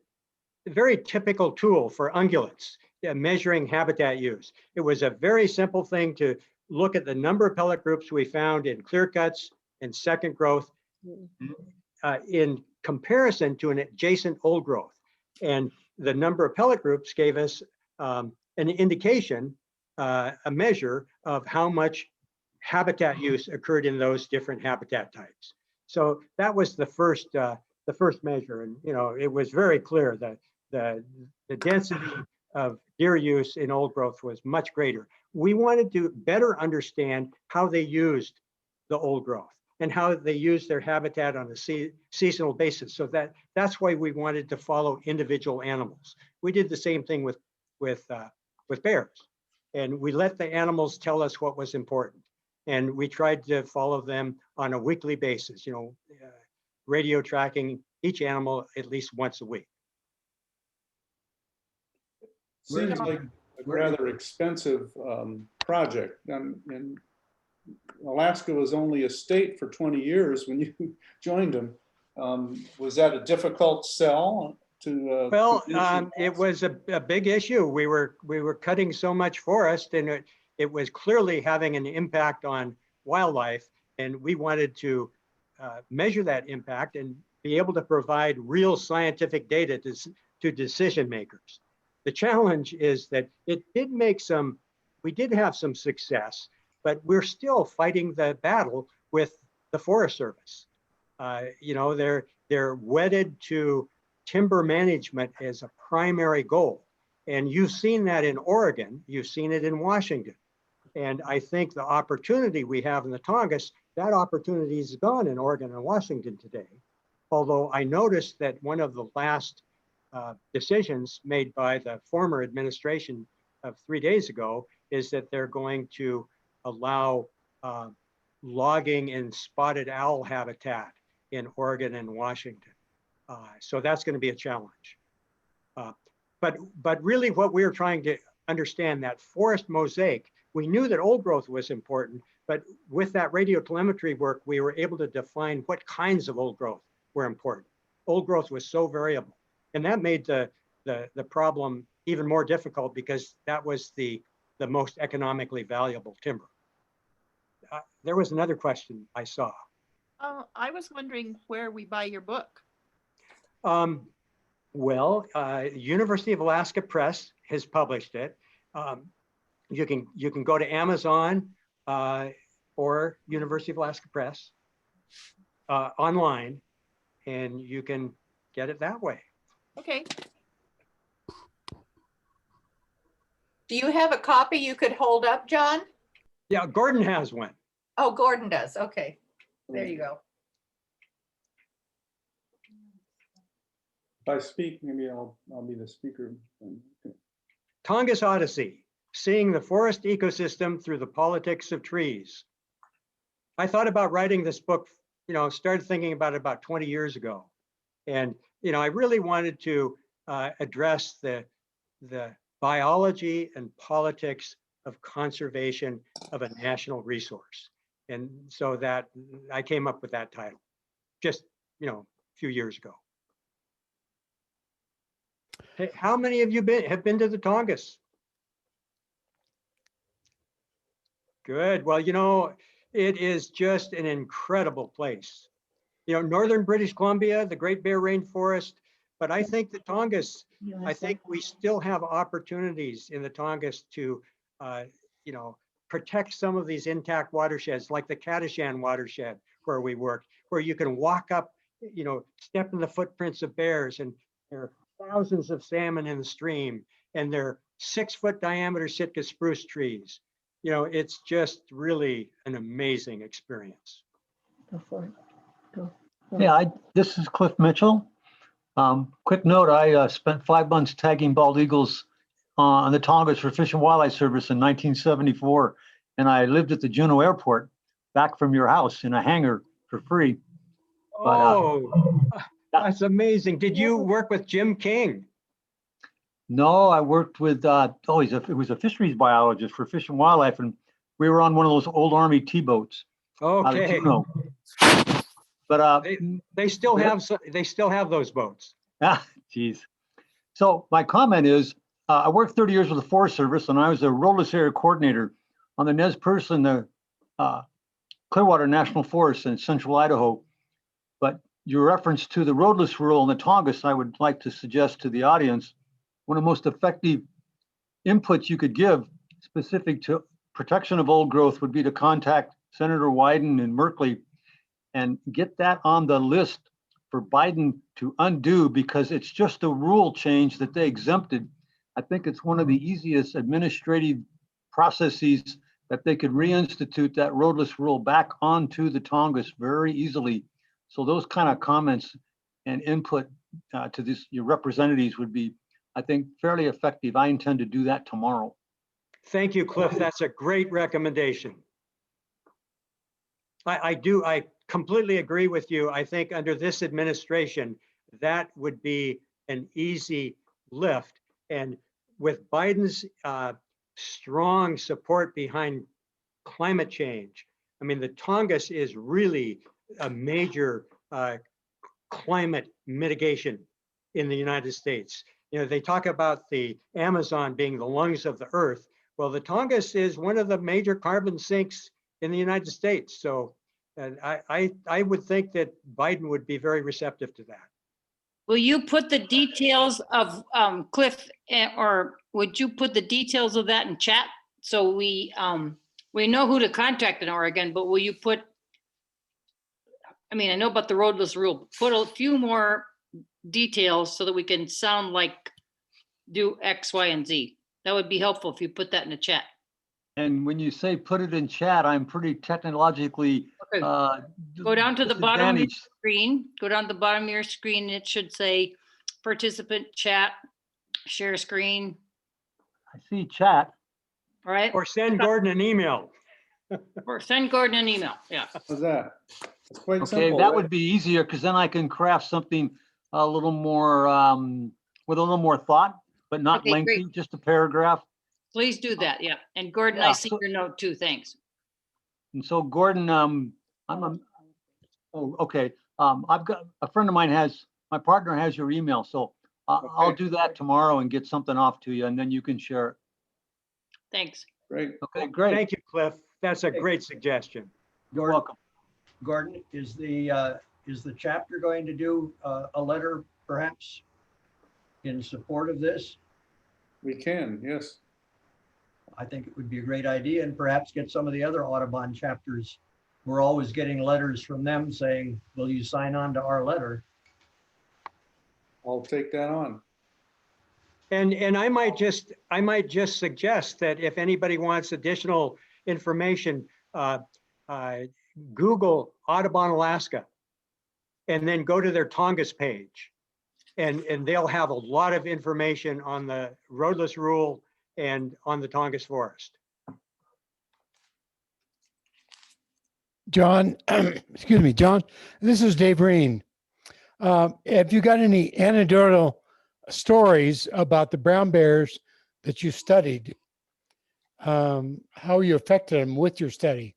very typical tool for ungulates, measuring habitat use. It was a very simple thing to look at the number of pellet groups we found in clear cuts and second growth in comparison to an adjacent old growth. And the number of pellet groups gave us an indication, a measure of how much habitat use occurred in those different habitat types. So that was the first measure, and it was very clear that the density of deer use in old growth was much greater. We wanted to better understand how they used the old growth and how they used their habitat on a seasonal basis. So that's why we wanted to follow individual animals. We did the same thing with bears, and we let the animals tell us what was important. And we tried to follow them on a weekly basis, radio tracking each animal at least once a week. Seems like a rather expensive project. And Alaska was only a state for 20 years when you joined them. Was that a difficult sell to? Well, it was a big issue. We were cutting so much forest, and it was clearly having an impact on wildlife, and we wanted to measure that impact and be able to provide real scientific data to decision makers. The challenge is that we did have some success, but we're still fighting the battle with the Forest Service. They're wedded to timber management as a primary goal. And you've seen that in Oregon, you've seen it in Washington. And I think the opportunity we have in the Tongass, that opportunity is gone in Oregon and Washington today. Although I noticed that one of the last decisions made by the former administration of 3 days ago is that they're going to allow logging in spotted owl habitat in Oregon and Washington. So that's going to be a challenge. But really what we're trying to understand, that forest mosaic, we knew that old growth was important, but with that radio telemetry work, we were able to define what kinds of old growth were important. Old growth was so variable. And that made the problem even more difficult because that was the most economically valuable timber. There was another question I saw. I was wondering where we buy your book. University of Alaska Press has published it. You can go to Amazon or University of Alaska Press online, and you can get it that way. Okay. Do you have a copy you could hold up, John? Yeah, Gordon has one. Oh, Gordon does. Okay. There you go. If I speak, maybe I'll be the speaker. Tongass Odyssey, seeing the forest ecosystem through the politics of trees. I thought about writing this book, started thinking about it about 20 years ago. And, I really wanted to address the biology and politics of conservation of a national resource. And so that I came up with that title just, a few years ago. Hey, how many of you have been to the Tongass? Good. Well, it is just an incredible place. Northern British Columbia, the Great Bear Rainforest, but I think the Tongass, I think we still have opportunities in the Tongass to, protect some of these intact watersheds, like the Kadashan watershed where we work, where you can walk up, step in the footprints of bears, and there are thousands of salmon in the stream, and they're 6-foot diameter Sitka spruce trees. It's just really an amazing experience. Go for it. Go. Yeah, this is Cliff Mitchell. Quick note, I spent 5 months tagging bald eagles on the Tongass for Fish and Wildlife Service in 1974. And I lived at the Juneau Airport back from your house in a hangar for free. That's amazing. Did you work with Jim King? No, I worked with, it was a fisheries biologist for Fish and Wildlife, and we were on one of those old Army T-boats. Okay. But They still have those boats. geez. So my comment is, I worked 30 years with the Forest Service, and I was a roadless area coordinator on the Nez Perce and the Clearwater National Forest in central Idaho. But your reference to the roadless rule in the Tongass, I would like to suggest to the audience, one of the most effective inputs you could give specific to protection of old growth would be to contact Senator Wyden and Merkley and get that on the list for Biden to undo, because it's just a rule change that they exempted. I think it's one of the easiest administrative processes that they could reinstitute that roadless rule back onto the Tongass very easily. So those kind of comments and input to this, your representatives would be, I think, fairly effective. I intend to do that tomorrow. Thank you, Cliff. That's a great recommendation. I completely agree with you. I think under this administration, that would be an easy lift. And with Biden's strong support behind climate change, I mean, the Tongass is really a major climate mitigation in the United States. You know, they talk about the Amazon being the lungs of the earth. Well, the Tongass is one of the major carbon sinks in the United States. So I would think that Biden would be very receptive to that. Will you put the details of Cliff, or would you put the details of that in chat? So we know who to contact in Oregon, but will you put, I mean, I know about the roadless rule, put a few more details so that we can sound like do X, Y, and Z. That would be helpful if you put that in the chat. And when you say put it in chat, I'm pretty technologically Okay. Go down to the bottom of your disadvantaged. screen. Go down to the bottom of your screen. And it should say participant chat, share screen. I see chat. All right. Or send Gordon an email. Or send Gordon an email. Yeah. How's that? It's quite Okay, simple. that right? would be easier, because then I can craft something a little more with a little more thought, but not Okay, lengthy, great. just a paragraph. Please do that. Yeah. And Gordon, Yeah, I see so- your note too. Thanks. And so Gordon, okay. I've got a friend of mine my partner has your email, so I'll Okay. do that tomorrow and get something off to you, and then you can share it. Thanks. Great. Okay, great. Thank you, Cliff. That's a great suggestion. You're Gordon, welcome. Gordon, is the chapter going to do a letter perhaps in support of this? We can, yes. I think it would be a great idea, and perhaps get some of the other Audubon chapters. We're always getting letters from them saying, will you sign on to our letter? I'll take that on. And I might just suggest that if anybody wants additional information, Google Audubon, Alaska, and then go to their Tongass page. And they'll have a lot of information on the roadless rule and on the Tongass forest. John, excuse me, John, this is Dave Reen. Have you got any anecdotal stories about the brown bears that you studied? How you affected them with your study?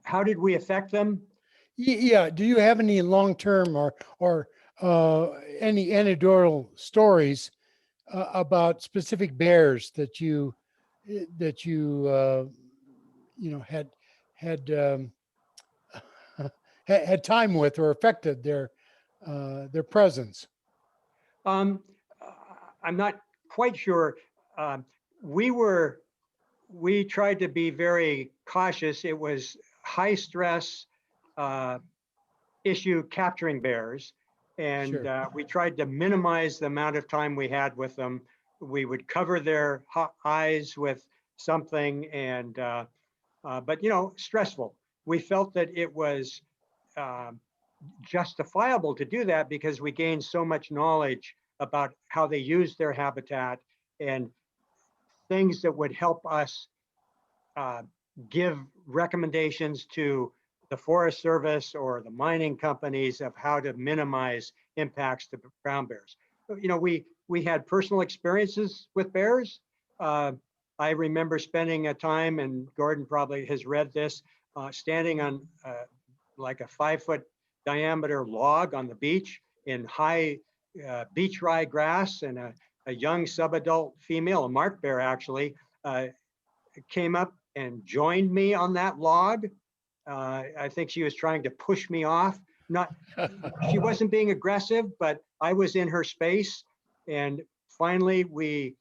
How did we affect them? Yeah. Do you have any long-term or any anecdotal stories about specific bears that you had time with or affected their presence? I'm not quite sure. We tried to be very cautious. It was high stress issue capturing bears. And Sure. we tried to minimize the amount of time we had with them. We would cover their eyes with something, and but stressful. We felt that it was justifiable to do that because we gained so much knowledge about how they use their habitat and things that would help us give recommendations to the Forest Service or the mining companies of how to minimize impacts to brown bears. We had personal experiences with bears. I remember spending a time, and Gordon probably has read this, standing on like a 5-foot diameter log on the beach in high beach rye grass, and a young subadult female, a mark bear actually, came up and joined me on that log. I think she was trying to push me off. She wasn't being aggressive, but I was in her space. And finally, we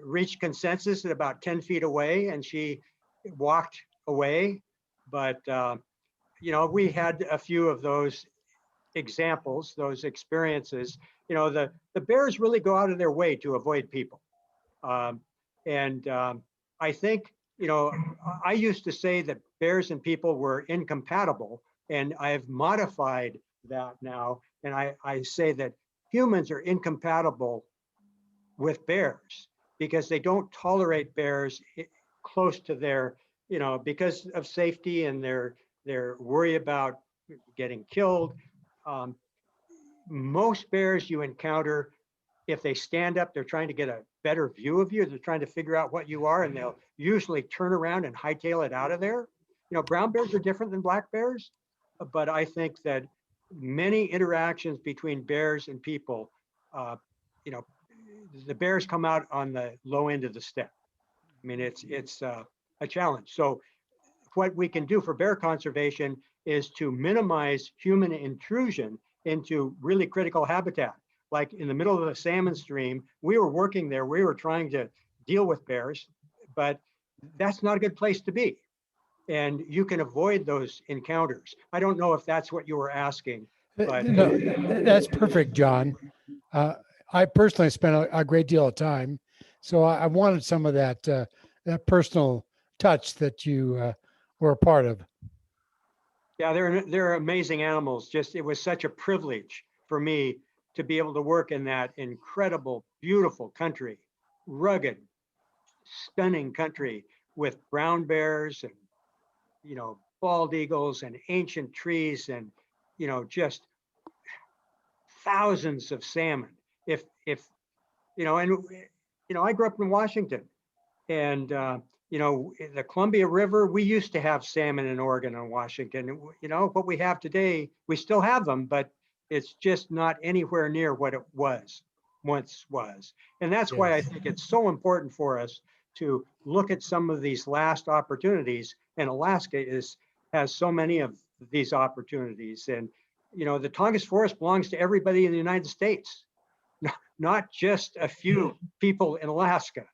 reached consensus at about 10 feet away, and she walked away. But, we had a few of those examples, those experiences. The bears really go out of their way to avoid people. I think, I used to say that bears and people were incompatible, and I've modified that now. And I say that humans are incompatible with bears because they don't tolerate bears close to their, because of safety and their worry about getting killed. Most bears you encounter, if they stand up, they're trying to get a better view of you. They're trying to figure out what you are, and they'll usually turn around and hightail it out of there. Brown bears are different than black bears, but I think that many interactions between bears and people, the bears come out on the low end of the step. I mean, it's a challenge. So what we can do for bear conservation is to minimize human intrusion into really critical habitat. Like in the middle of the salmon stream, we were working there, we were trying to deal with bears, but that's not a good place to be. And you can avoid those encounters. I don't know if that's what you were asking, but No, that's perfect, John. I personally spent a great deal of time, so I wanted some of that that personal touch that you were a part of. yeah, they're amazing animals. Just, it was such a privilege for me to be able to work in that incredible, beautiful country, rugged, stunning country with brown bears and, bald eagles and ancient trees and, just thousands of salmon. I grew up in Washington, and, the Columbia River, we used to have salmon in Oregon and Washington. What we have today, we still have them, but it's just not anywhere near what it once was. And that's why I think it's so important for us to look at some of these last opportunities. And Alaska has so many of these opportunities. And, the Tongass Forest belongs to everybody in the United States, not just a few people in Alaska.